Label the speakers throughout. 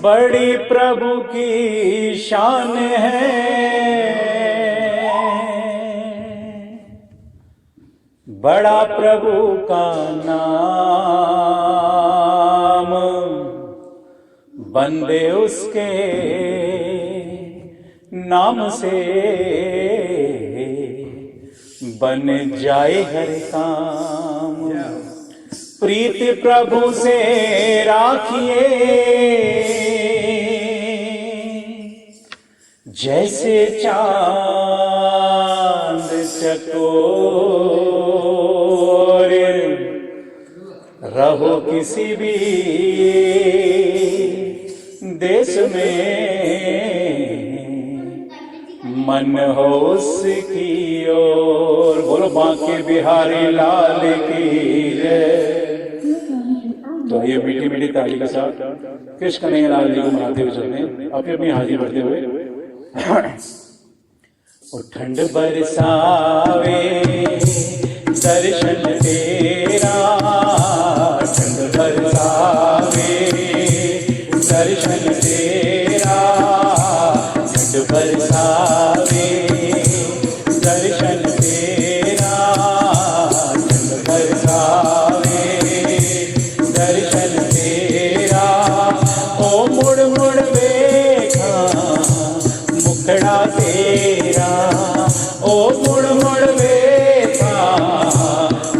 Speaker 1: बड़ी प्रभु की शान है, बड़ा प्रभु का नाम, बंदे उसके नाम से बन जाए हर काम। प्रीत प्रभु से राखिए, जैसे चांद चकोर, रहो किसी भी देश में, मन हो उसकी ओर। बोलो बांके बिहारी लाल की जय। तो ये मीठी मीठी ताली के साथ कृष्ण कन्हैया लाल जी को मनाते हुए चलते हैं, अपनी अपनी हाजिरी भरते हुए। और ठंड बरसावे दर्शन तेरा, ठंड बरसावे दर्शन तेरा, ठंड बरसावे दर्शन तेरा, ठंड बरसावे दर्शन तेरा। ओ मुड़ मुड़ देखा मुखड़ा तेरा, ओ मुड़ मुड़ देखा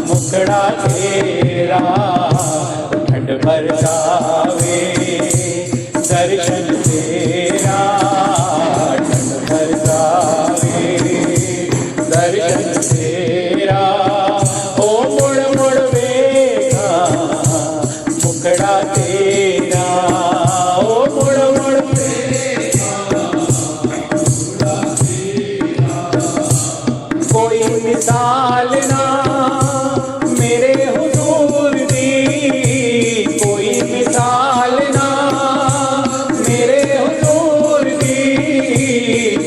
Speaker 1: मुखड़ा तेरा। ठंड बरसावे दर्शन तेरा, ठंड बरसावे दर्शन तेरा। ओ मुड़ मुड़ देखा मुखड़ा तेरा, ओ मुड़ मुड़ कोई मिसाल ना मेरे हुजूर दी, कोई मिसाल ना मेरे हुजूर दी,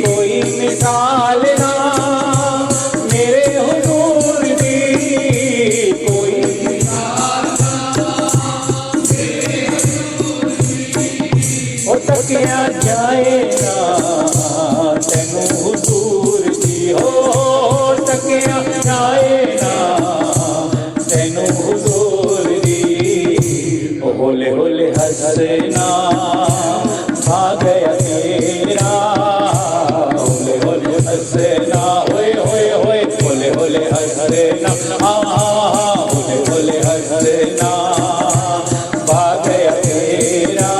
Speaker 1: कोई मिसाल ना मेरे हुजूर दी, कोई मिसाल ना मेरे हुजूर दी। ओ तकिया जाए ना तेनू हुजूर दी, हो तकिया जाए ना तेनू हुजूर दी। ओ होले होले हंसना भाग गया तेरा, होले होले हंसना, होए होए होए होले होले हंसना, होले होले हंसना भाग गया तेरा,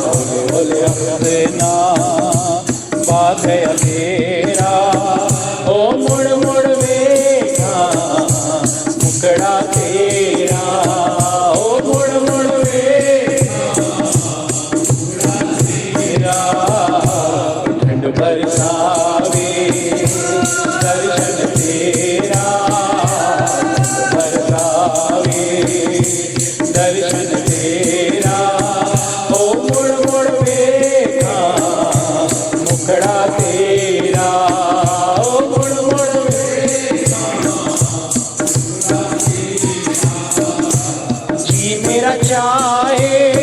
Speaker 1: होले होले हंसना भाग गया तेरा। ओ मुड़ मुड़ देखा मुखड़ा तेरा, ओ मुड़ मुड़ देखा मुखड़ा तेरा। ठंड बरसावे दर्शन तेरा, ठंड बरसावे दर्शन तेरा। ओ मुड़ मुड़ देखा मुखड़ा तेरा, ओ मुड़ मुड़ देखा मुखड़ा तेरा। जी मेरा चाहे